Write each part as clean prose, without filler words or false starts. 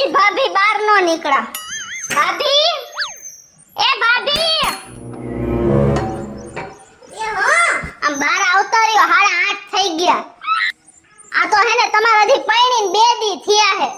હજી ભાભી બહાર નો નીકળા. ભાભી, એ ભાભી, એ હા, આમ બહાર આવતા રહ્યો. 8:30 થઈ ગયા. આ તો હે ને તમારા હજી પૈણીને 2 દી થયા હે.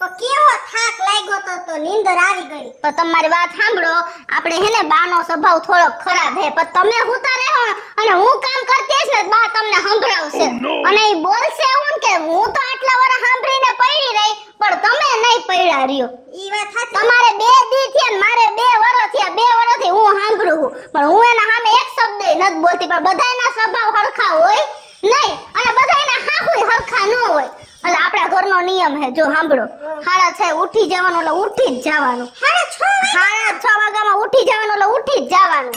તો કેવો થાક લાગ્યો તો નીંદર આવી ગઈ. તો તમારી વાત સાંભળો, આપણે હે ને બાનો સ્વભાવ થોડો ખરાબ હે, પણ તમે હુતા રહો અને હું કામ કરતી હશ ને બા તમને સંભળાવશે. અને ઈ બોલશે હું કે હું તો આટલા વર્ષ સાંભળીને પડી રહી, પણ તમે નહીં પડ્યા રહ્યો. ઈ વાત સાચી. તમારે 2 દી થયા ને મારે 2 વર્ષ થયા. 2 વર્ષથી હું સાંભળું છું, પણ હું એના સામે એક શબ્દ નથી બોલતી. પણ બધાયના સ્વભાવ હરખા હોય નહીં, અને બધાયના હાહુય હરખા ન હોય. એટલે આપણા ઘરનો નિયમ હે, જો સાંભળો. 6:30 ઉઠી જવાનું એટલે ઉઠી જ જવાનું. 6:30 વાગ્યામાં ઉઠી જવાનું એટલે ઉઠી જ જવાનું.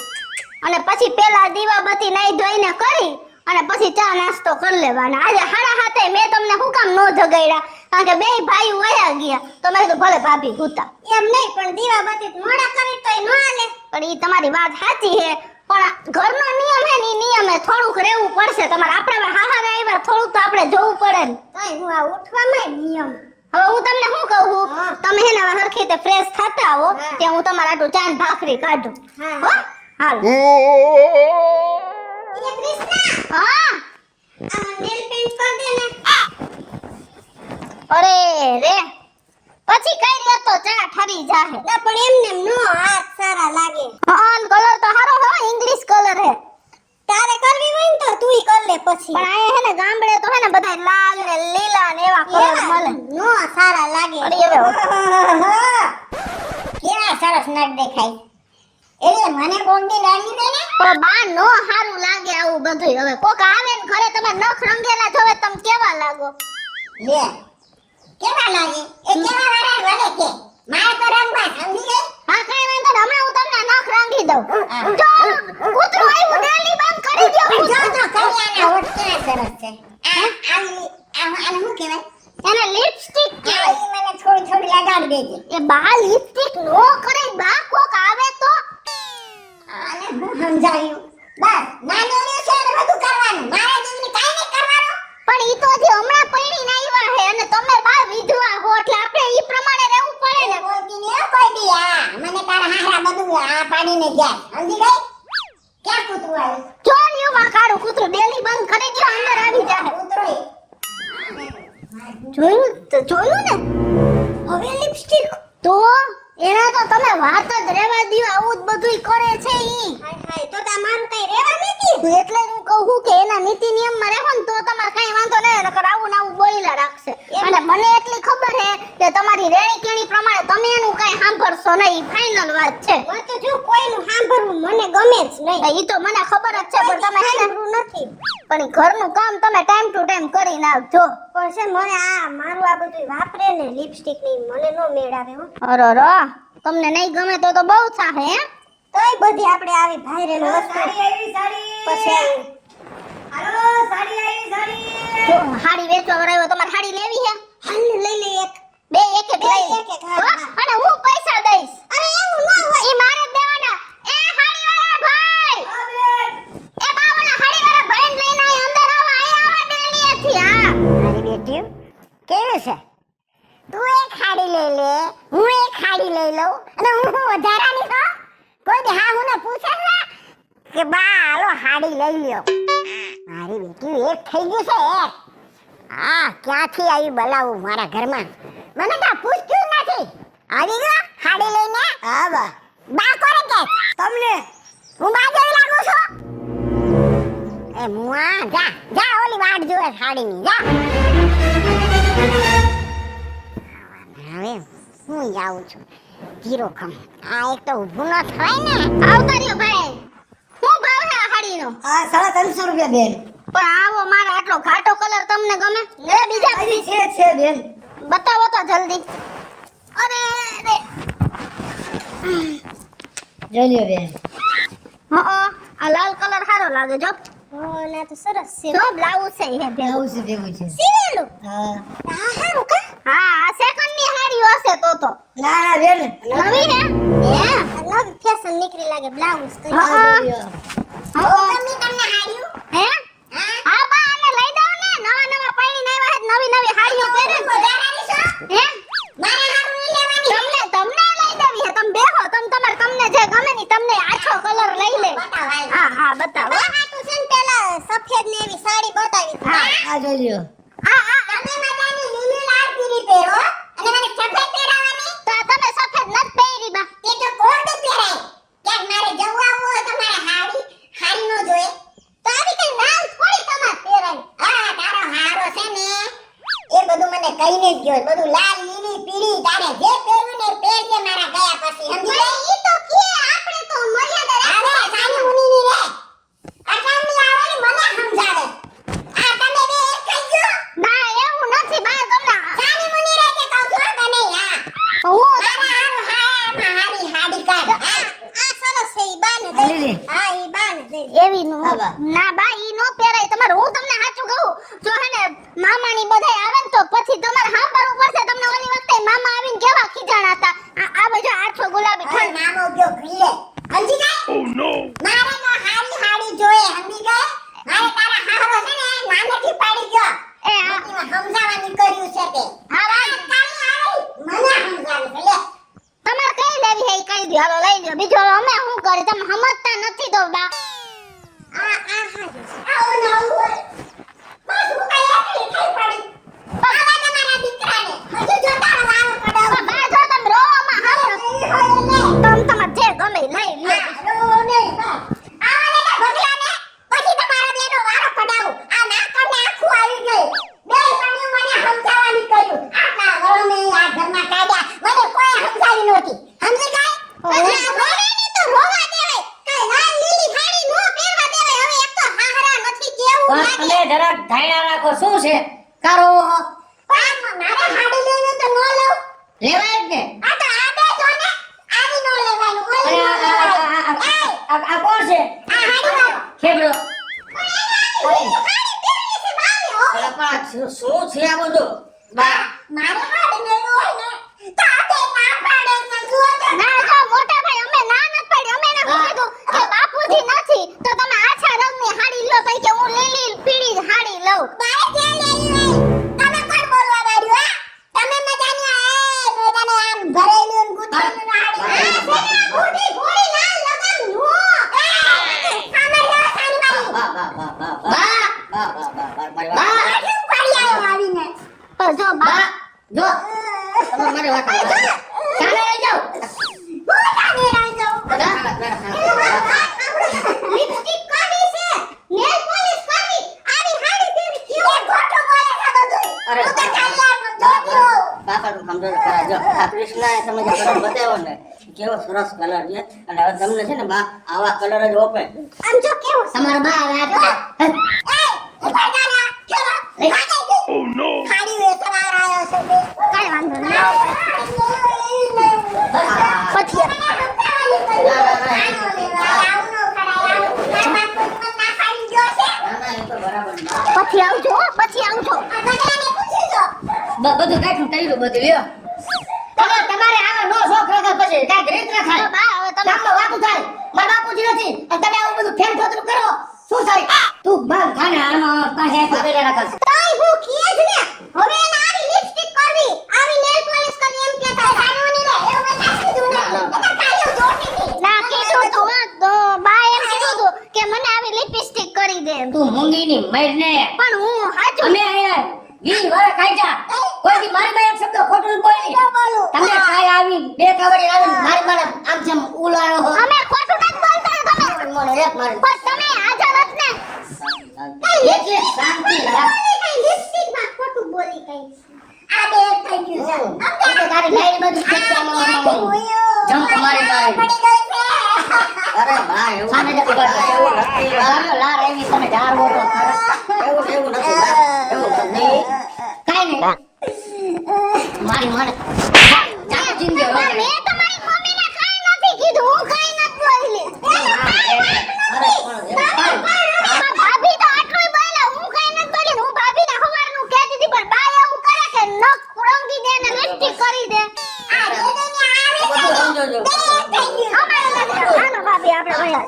અને પછી પેલા દીવાબત્તી નાઈ ધોઈને કરી અને પછી ચા નાસ્તો કરી લેવાનો. આજે 7:30 મેં તમને હું કામ નો જગાડ્યા, કારણ કે 2 ભાઈઓ વયા ગયા. તો મેં કીધું ભલે ભાભી હુતા. એમ નહીં, પણ દીવાબત્તી મોડા કરી તોય ન હાલે. પણ ઈ તમારી વાત સાચી હે, પણ ઘરનો નિયમ હે ને, ઈ નિયમે થોડુંક રહેવું પડશે. તમારે આપણે હાહારે આવ્યા થોડુંક તો આપણે જોવું પડે ને. તોય હું આ ઉઠવામાં નિયમ. હવે હું તમને શું કહું, તમે હે ને હવે હરખી રીતે ફ્રેશ થતા આવો ત્યાં હું તમારા આટલું ચા ને ભાખરી કાઢું. હો હાલ. એ કૃષ્ણ, હા આ નેલ પેન્ટ કર દે ને. અરે રે, પછી કઈ રહ્યો તો ચા ઠરી જાહે. ના પણ એમને નો હાથ સારા લાગે. હા, કલર તો હારો હો, ઇંગ્લિશ કલર હે. તારે કરવી હોય ને તો તુંય કર લે પછી. પણ આ હે ને ગામડે તો હે ને બધાય લાલ ને લીલા ને એવા કલર મળે, નો સારા લાગે. અરે હવે કેવા સરસ નટ દેખાય. એટલે મને બોંડી લાગી દે ને. પણ બા નો સારું લાગે આવું બધું. હવે કોક આવે ને ઘરે તમે નખ રંગેલા જોવે તમે કેવા લાગો? લે કેવા લાગે? એ કેવા વાળા વળે કે મારે તો રંગવા સમજી ગઈ. હા કઈ વાંધો ને, હમણાં હું તમને નખ રંગી દઉં. જો કૂતરું આવ્યું ડેલી બંધ કરી દો. જો કરિયાના હોઠ કેવા સરસ છે. આને શું કહેવાય? એને લિપસ્ટિક કહેવાય. ઈ મને થોડી થોડી લગાડી દેજે. એ બા લિપસ્ટિક નો કરે બા, કોક આવે તો. આને હું સમજાયું. બસ નાની છે ને બધું કરવાનું, મારા જેવી કાઈ નહીં કરવાનું. પણ ઈ તો હજી હમણાં પૈણીને આવ્યા હે અને તમે બા વિધવા હો, એટલે આપણે ઈ પ્રમાણે રહેવું પડે ને. બોલતી ને કોઈ દી આ મને તારા હારા બધું આ પાડીને જાય. સમજી ગઈ? ક્યાં કૂતરું આવે? જો ન્યુ માં કાળું કૂતરું ડેલી બંધ કરી દો, અંદર આવી જાય. કૂતરું જોયું ને? હવે લિપસ્ટિક તો એના તો તમે વાત જ રહેવા દયો. આવું જ બધુંય કરે છે ઈ. હાય હાય, તો તા મારું કઈ રહેવા નથી. એટલે હું કહું કે એના નીતિ નિયમમાં રહેવો ને તો તમારે કઈ વાંધો નહીં, નકર આવું ને આવું બોઈલા રાખશે. અને મને એટલી ખબર હે કે તમારી રેણી કેણી પ્રમાણે તમે એનું કઈ સાંભળશો નહીં, ફાઇનલ વાત છે. હું તો જો કોઈનું સાંભળવું મને ગમે જ નહીં. ઈ તો મને ખબર જ છે, પણ તમે હે ને નથી. પણ ઘરનું કામ તમે ટાઈમ ટુ ટાઈમ કરી નાખજો. પણ છે મને આ મારું આ બધું વાપરે ને લિપસ્ટિક ની મને નો મેળ આવે હો. અરે તમને નહીં ગમે તો બહુ થાહે હે. તોય બધી આપણે આવી ભાઈરેલ વસ્તુ. સાડી આવી સાડી. પછી હાલો સાડી આવી સાડી. જો હાડી વેચવા વરાયો, તમારે હાડી લેવી હે? હાલ લઈ લે એક. બે એક એક લઈ લે. અને હું પૈસા દઈશ. અરે એવું ન હોય. ઈ મારે જ દેવાના. એ હાડી વાળા ભાઈ. એ બાવળા હાડી વાળા ભાઈ લઈને આય, અંદર આવો, આયા આવા ડેલીએથી. હા મારી બેટી કેવું છે? તું એક હાડી લઈ લે, હું એક હાડી લઈ લઉં, અને હું વધારાની તો કોઈ દી હા હું ને પૂછે છે કે બા હાલો હાડી લઈ લ્યો. મારી બેટી એક થઈ ગયું છે એક. આ ક્યાંથી આવી બલાવું મારા ઘરમાં? મને તો પૂછ્યું નથી. આવી ગયો હાડી લઈને? હા બા. બા કોને કે? તમને. હું બા જેવી લાગુ છું? એ મુઆ જા જા, ઓલી વાટ જોવે હાડીની, જા. હવે હું જાઉં છું ધીરો ખમ. આ એક તો ઊભું ન થાય ને. આવતા રહ્યો ભાઈ. શું ભાવ છે આ હાડીનો? આ 350 રૂપિયા બેન. પણ આવો મારો આટલો ઘાટો કલર તમને ગમે? લે બીજા હજી છે બેન. બતાવો તો જલ્દી. અરે રે જોઈ લ્યો બેન. હા આ લાલ કલર સારો લાગે જો. ના તો સરસ છે. જો બ્લાઉઝ છે હે બેન. આવું છે ભેગું છે. સીવેલું. હા. આ હારું કા? હા આ સેકન્ડ ની હાડી હશે તો. ના ના બેન. નવી હે? હે નવી ફેશન નીકળી લાગે બ્લાઉઝ તો. હા. મમ્મી તમને હાડ્યું? હે? હા બા આને લઈ દો ને. નવા નવા પૈણી આવ્યા હે, નવી નવી હાડીઓ પહેરે. વધારાની છો? હે? મારા હારું હા હા બતાવો હાટુ છે ને પેલા સફેદ ને એવી સાડી બતાવી હા આ જોઈ લ્યો હા તમે મજાની લીલી લાલ પીળી પહેરો અને મને સફેદ પહેરાવાની તો તમે સફેદ નત પહેરી બા તે તો કોડ પહેરાય ક્યાંક મારે જવું આવવું હોય તો મારે હાડી નો જોઈએ તો આવી કઈ નામ થોડી તમાર પહેરાય હા તારો હારો છે ને એ બધું મને કહીને જ ગયો બધું લાલ લીલી પીળી તારે જે પહેરવું ને પહેરજે મારા ગયા પછી સમજી ગઈ ઈ તો કે આપણે તો મર્યાદા રાખે સાની મુની ની રે અટામની આવેલી મને સમજાવે આ તમે બે એક થઈ ગયો ના એવું નથી બા તમને સાની મુની રે કે કહું છું તને હા હું મારા હારી હાડી કાઢ આ સરસ છે ઈ બાને દે લીલી. હા ઈ બાને દે એવી નો હા, બા. ના બા ઈ નો પહેરાય તમારે હું તમને સાચું કહું જો હે ને મામાની બધાય આવે ને તો પછી તમારે સાંભળવું પડશે તમને ઓલી વખતે મામા આવીને કેવા ખીજાણા હતા આ બાજુ આઠો ગુલાબી ઠંડ મામો ગયો ભીલે સમજી ગઈ ઓ નો મારે તો હાડી જોઈએ સમજી ગઈ મારે તારા હારો છે ને નાનેથી પાડી ગયો એ આ સમજાવવાની કર્યું છે તે હા કાલી આવી મને સમજાવી છે લે તમારે કઈ લેવી હે કઈ દો હાલો લઈ લ્યો બીજો અમે શું કરી તમે સમજતા નથી તો બા આવો ના હોય બસ હું કઈ એકલી થઈ પડી બાવા તમારા દીકરાને હજુ જોતા વાળો પડાવો બા જો તમે રોવામાં હારો તમ તમાર જે ગમે લઈ લ્યો રો નહીં બા આવાને તો બગલાને પછી તમારા બેનો વારો પડાવો આ નાકને આખું આવી ગઈ બે પાણી મને સમજાવવાની કર્યું આટલા ગરમે આ ઘરમાં કાઢ્યા મને કોઈ સમજાવી નહોતી સમજી ગઈ રોવાની તો રોવા દેવાય કઈ લાલ લીલી સાડી નો પહેરવા દેવાય હવે એક તો હાહરા નથી કેવું પણ તમે જરાક ધાયણા રાખો શું છે કારો મારે હાડી લઈને તો નો લઉં લેવાય જ ને આ તો આ બે જો ને આવી નો લેવાનું ઓલી નો લેવાનું આ કોણ છે આ હાડી વાળો ખેબડો હાડી પહેરી છે બાવી હો અરે પણ શું છે આ બધું બા મારે હાડી લેવું હોય ને તો આ બે ના પાડે ને જુઓ તો ના જો મોટા ભાઈ અમે ના ન પાડી અમે એને કીધું કે બાપુજી નથી તો તમે આછા રંગની હાડી લો પછી કે હું લીલી પીળી હાડી લઉં બાય જે લેવી હોય તમે કોણ બોલવા વાળ્યું હા તમે મજાની મજાને આમ ભરેલું ને ગુથેલું હાડી ગુડી ગોળી લાલ લગન નો સામે લો સાની મારી બા બા બા બા બા બા બા બા મારી વાત બા કેમ પડી આવ્યો આવીને તો જો બા જો તમે મારી વાત સાંભળો. ચાલે લઈ જાઓ હું જાને રહી જાઉં લિપસ્ટિક કાઢી છે નેલ પોલિશ કરી આવી હાડી પહેરી કેવો ખોટો બોલે છે બધું અરે હું તો ચાલ્યા જોજો બાપા તું સમજો ખરા જો આ કૃષ્ણએ તમે જે કલર બતાવ્યો ને કેવો સરસ કલર છે અને હવે તમને છે ને બા આવા કલર જ ઓપે આમ જો કેવો તમારા બા હવે એ ઉપર ગાના કેવો લાગે ઓ નો હાડી વેચવા આવ્યો છે બે કાઈ વાંધો નહીં પછી પછી આવજો પછી આવજો બધું કાઢું ટાઈલું બધું લ્યો તમારે આવા નો શોખ રાખે પછી કાંઈક રીત ના થાય ગામમાં વાતું થાય મારા બાપુજી નથી અને તમે આવું બધું ફેન ફોતરું કરો શું થાય તું બંધ થાને આમાં પાસે પકડી રાખસ તોય હું કીએ જ ને હવે એને આવી લિપસ્ટિક કરવી આવી નેલ પોલિશ કરવી એમ કહેતા સાનોની રે એવું મેં ના કીધું ને એ તો કાયો જોતી ના કીધું તો બા એમ કીધું તું કે મને આવી લિપસ્ટિક કરી દે તું મૂંગી ની મર ને પણ હું હાચું અમે આયા ઈ વરે ખાઈ જા કોઈ દી મારી માં એક શબ્દ ખોટું બોલી તમે ખાઈ આવી બે કાવડી આવી મારી મને આમ જેમ ઉલાળો હો અમે ખોટું નથી બોલતા તમે મને એક મારી પણ તમે હાજર જ ને એટલે શાંતિ રાખ કઈ લિપસ્ટિક માં ખોટું બોલી કઈ આ બે એક થઈ ગયું છે એટલે તારી લાઈન બધું ખેંચવામાં જમ્પ મારી મારી પડી ગઈ છે અરે બા એવું સામે જ ઉભા રહો. એવું નથી લાર લાર એવી તમે ઢાર બોલો એવું એવું નથી બા. એવું નથી કાઈ નહીં મારી મને ચાલો જિંદગી પણ મેં તમારી મમ્મીને કાઈ નથી કીધું હું કાઈ નથી બોલી અરે પણ ભાભી તો આટલું બોલ્યા હું કાઈ નથી બોલી હું ભાભીને હવારનું કહેતી હતી પણ બા એવું કરે કે નખ રંગી દે ને લિપસ્ટિક કરી દે આ દે દે ને બધું સમજો છો. અમારે નથી હાલો ભાભી આપણે ભણ્યા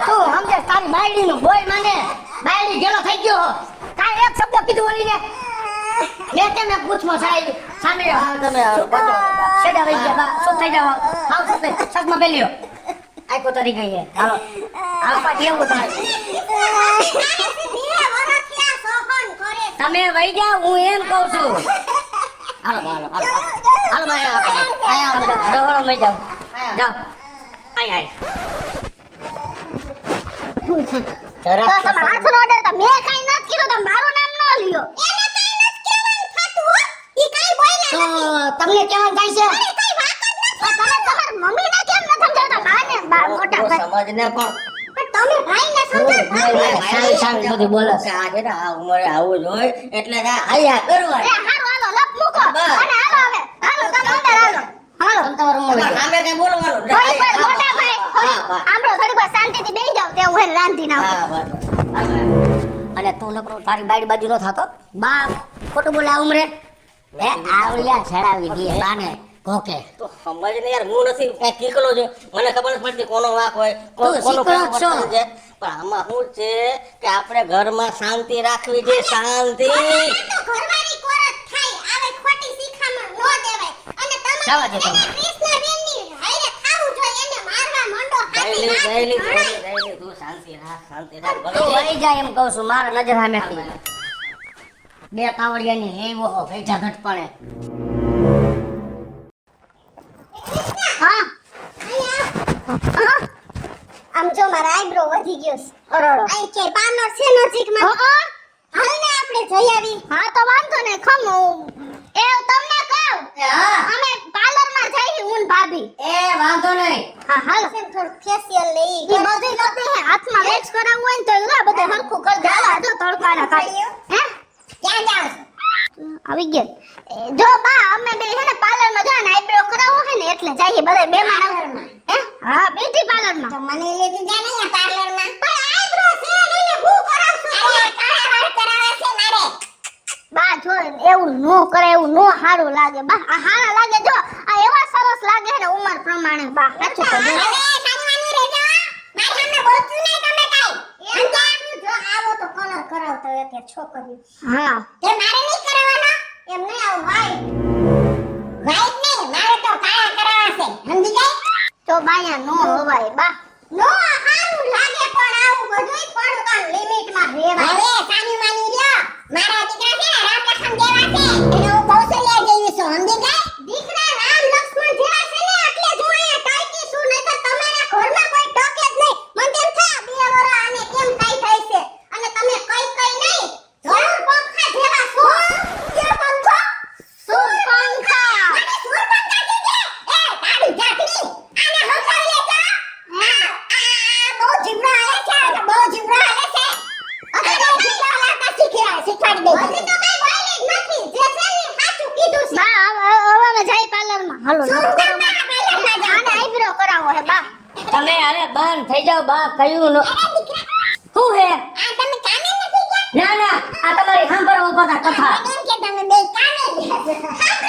તું સમજે તારી બાયડીનું બોય મને બાયડી ગેલો થઈ ગયો કાઈ એક શબ્દ કીધું ઓલીને મેં તેમને પૂછમાં સાહેબ સામે તમે સેડા વઈ ગયા બા શું થઈ જાવ આવ સતે સગમાં બેલ્યો આખો તરી ગઈ છે હાલો હાલો પા કેવું થાય તમે વઈ જાઓ હું એમ કહું છું હાલો હાલો હાલો હાલો ભાઈ આયા રવળો લઈ જાઓ જાઓ આય આય તો તમે હાથનો ઓર્ડર તો મેં કાઈ નથી કીધું તો મારું નામ ન લ્યો એને કાઈ નથી કહેવાનું થાતું હો ઈ કાઈ બોલ્યા તો તમને કેવાનું થાય છે અરે કાઈ વાત જ નથી તમે તમાર મમ્મીને કેમ ન સમજાવતા બાને મોટા ભાઈ સમજને પણ તમે ભાઈને સમજાવ સારી સારી બધું બોલે છે આ છે ને આ ઉંમરે આવું જ હોય એટલે આયા કરવા એ હારું હાલો લપ મૂકો અને હાલો હવે હાલો તમે અંદર હાલો હાલો તમ તમારું મોઢું સામે કઈ બોલવાનું થોડી વાર મોટા ભાઈ આમળો થોડી વાર શાંતિથી બેહી જાવ તે હું રાંધી નાખું હા બસ અને તું નકરો તારી બાઈ બાજુ નો થાતો બા ખોટું બોલે આ ઉંમરે એ આવળિયા છડાવી દે બાને કોકે તો સમજ ને યાર હું નથી કઈ કીકલો છે મને ખબર નથી પડતી કોનો વાંક હોય તું કોનો શીખલો કેવો છો. વર્તન છે પણ આમાં શું છે કે આપણે ઘરમાં શાંતિ રાખવી છે શાંતિ તો ઘરવાળી કોરત થાય આવે ખોટી શીખામણ નો દેવાય અને જવા દે તમારે તમે. કૃષ્ણબેનની હારે ખાવું જોઈએ એને મારવા માંડો હાથી જયલી તું શાંતિ રાખ તું વઈ જાય એમ કહું છું મારા નજર સામે બે કાવડિયાની લેવો ભેજા ઘટપણે હા આમ જો મારા આઈબ્રો વધી ગયો છે અરડો આઈ કે પાર્લર છે નજીકમાં હાલ ને આપણે જઈ આવી હા તો વાંધો ને ખમો એ તમને કહું હા અમે પાર્લરમાં જઈ હું ને ભાભી એ વાંધો નહીં હા હાલ થોડું ફેશિયલ ને ઈ બધું કરતે હે હાથમાં વેક્સ કરાવવું હોય ને તો એલા બધે હરખું કરી દે હાલો જો તડકાના ખાઈ હે ક્યાં જાવ આવી ગયા જો બા અમે બે હે ને પાર્લરમાં જાય ને આઈબ્રો કરાવવો હે ને એટલે જઈએ બધા બે માં હે હા બ્યુટી પાર્લરમાં તો મને લેતી જા ને પાર્લરમાં પણ આઈબ્રો છે એને હું કરાવશું અરે કાળા વાળ કરાવે છે મારે બા જો એવું નો કરે એવું નો સારું લાગે બા આ સારા લાગે જો આ એવા સરસ લાગે ને ઉંમર પ્રમાણે બા સાચું તો જો સાનવાની રેજો મારી સામે બોલતું નહીં તમે કાઈ એમ જો આવો તો કલર કરાવતો હોય કે છોકરી હા તે મારે નહીં કરાવવાનો એમ નહીં આવું વાઈટ નહીં મારે તો કાળા કરાવવા છે સમજી ગઈ તો બાયા નો હોવાય બા નો હારું લાગે પણ આવું બધુંય થોડું કામ લિમિટમાં રહેવાય અરે સાની માની લ્યો મારા દીકરા છે ને રામ લખન જેવા છે એને હું કૌશલ્યા જેવી છું સમજી ગઈ દીકરા રામ લક્ષ્મણ જેવા છે ને એટલે જ હું અહીંયા ટાઈકી છું નહીં તો તમારા ઘરમાં કોઈ ટોકે જ નહીં મને તેમ થાય બે વરા આને કેમ કાઈ થાય છે અને તમે કઈ નહીં જરૂર પંખા જેવા છો કે પંખા સુર પંખા મને સુર પંખા કીધે એ તારી જાતની આને હસાવી લેજો બહુ જીવડા આલે છે બહુ જીવડા આલે છે અરે જીવડા આલા શીખવાડી દે હજી તો કઈ બોલી જ નથી જે છે ને સાચું કીધું છે બા હવે અમે જાય પાર્લરમાં હાલો પાર્લરમાં આને આઈબ્રો કરાવો હે બા તમે અરે બંધ થઈ જાવ બા કયું નો શું હે આ તમે કાને નથી ગયા ના ના આ તમારી સાંભળવા ઉભા હતા કથા કેમ કે તમે બે કાને ગયા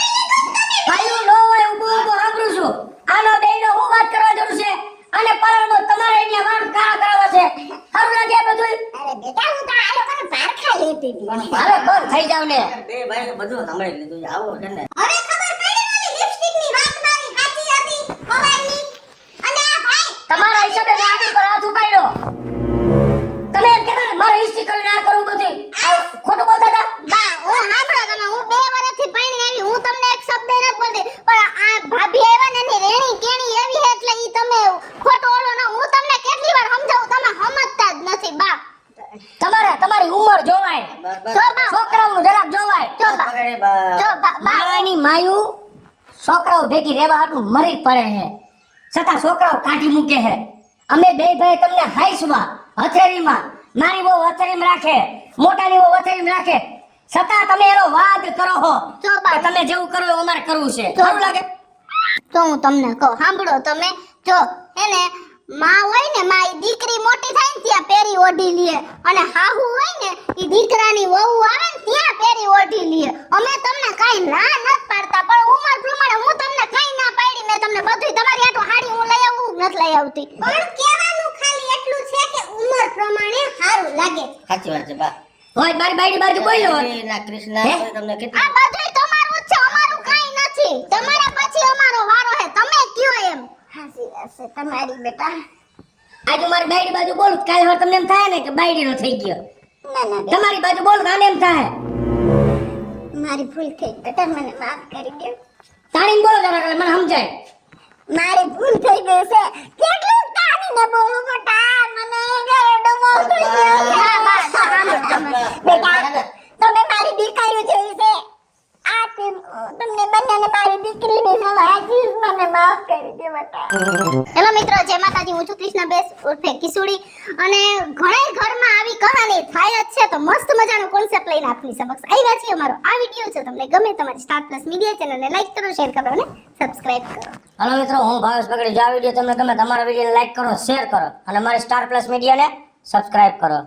કયું નો હોય ઊભું ઊભું સાંભળું છું આનો બેયનો હું વાત કરવા જરૂર છે અને પરણો તમારે અહીંયા વાળ કાળા કરાવવા છે સારું લાગે આ બધું અરે બેટા હું તો આ લોકોને પારખા લેતી હતી અરે બંધ થઈ જાવ ને બે ભાઈ બધું સાંભળી લીધું છે આવો છે ને હવે ખબર પડી ઓલી લિપસ્ટિક ની વાત મારી સાચી હતી કવારની અને આ ભાઈ તમારા હિસાબે મેં આની પર હાથ ઉપાડ્યો તમે એમ કહેતા ને મારે હિસ્ટ્રી કરીને આ કરું બધું આ ખોટું બોલતા હતા બા હું સાંભળો તમે હું 2 વર્ષથી પરણી આવી હું તમને એક શબ્દ નથી બોલતી પણ આ ભાભી આવ્યા ને એની રેણી કેણી એવી છે એટલે ઈ તમે ખોટો ઓલો ન હું તમને કેટલી વાર સમજાવું તમે સમજતા જ નથી બા તમારી ઉંમર જોવાય જો બા છોકરાઓનું જરાક જોવાય જો બા પકડે બા જો બા માવાની માયું છોકરાઓ ભેગી રહેવા હાટું મરી જ પડે છે છતાં છોકરાઓ કાઢી મૂકે છે અમે બે ભાઈ તમને હાઈસમાં હથેળીમાં નાની બહુ હથેળીમાં રાખે મોટાની બહુ હથેળીમાં રાખે છતાં તમે એનો વાદ કરો છો જો બા કે તમે જેવું કરો એવું અમારે કરવું છે જો. સારું લાગે તો હું તમને કહું સાંભળો તમે જો હેને માં હોય ને માં ઈ દીકરી મોટી થાય ને ત્યાં પેરી ઓઢી લે અને હાહુ હોય ને ઈ દીકરાની વહુ આવે ને ત્યાં પેરી ઓઢી લે અમે તમને કાઈ ના નત પાડતા પણ ઉંમર પ્રમાણે હું તમને કાઈ ના પાડી મેં તમને બધું તમારી આટો હાડી હું લઈ આવું નત લઈ આવતી પણ કહેવાનું ખાલી એટલું છે કે ઉંમર પ્રમાણે સારું લાગે સાચી વાત છે બા હોય મારી બાઈડી બાજુ બોલ્યો હોય ના કૃષ્ણ હે? તમને આ કેટલું બધું તમારું જ છે અમારું કાઈ નથી તમારા પછી અમારો વારો હે તમે કયો એમ હાસી હશે તમારી બેટા. આજે મારી બાયડી બાજુ બોલું તો કાલે વાર તમને એમ થાય ને કે બાયડીનો થઈ ગયો. ના ના બેટા, તમારી બાજુ બોલું તો આને એમ થાય. મારી ભૂલ થઈ બેટા, મને માફ કરી દે. તાણીને બોલો જરા એટલે મને સમજાય. મારી ભૂલ થઈ ગઈ છે. કેટલું તાણીને બોલું બેટા, મને ગરડો મોકલી ગયો છે. હા, બસ, સાંભળો તમે. બેટા, તમે મારી દીકરીઓ જોઈ છે. આ તમને બંનેને મારી દીકરીની સવાજી મને માફ કરી દે બેટા. હેલો મિત્રો, જય માતાજી. હું છું કૃષ્ણ બેસ ઉર્ફે કિસુડી અને ઘણા ઘરમાં આવી કહાની થાય જ છે. તો મસ્ત મજાનો કોન્સેપ્ટ લઈને આપની સમક્ષ આવ્યા છીએ. અમારો આ વિડિયો છે તમને ગમે તમારી સ્ટાર પ્લસ મીડિયા ચેનલને લાઈક કરો, શેર કરો અને સબસ્ક્રાઇબ કરો. હલો મિત્રો, હું ભાવેશ પકડી. જો આ વિડીયો તમને ગમે તમારા વિડીયોને લાઈક કરો, શેર કરો અને મારી સ્ટાર પ્લસ મીડિયાને સબસ્ક્રાઇબ કરો.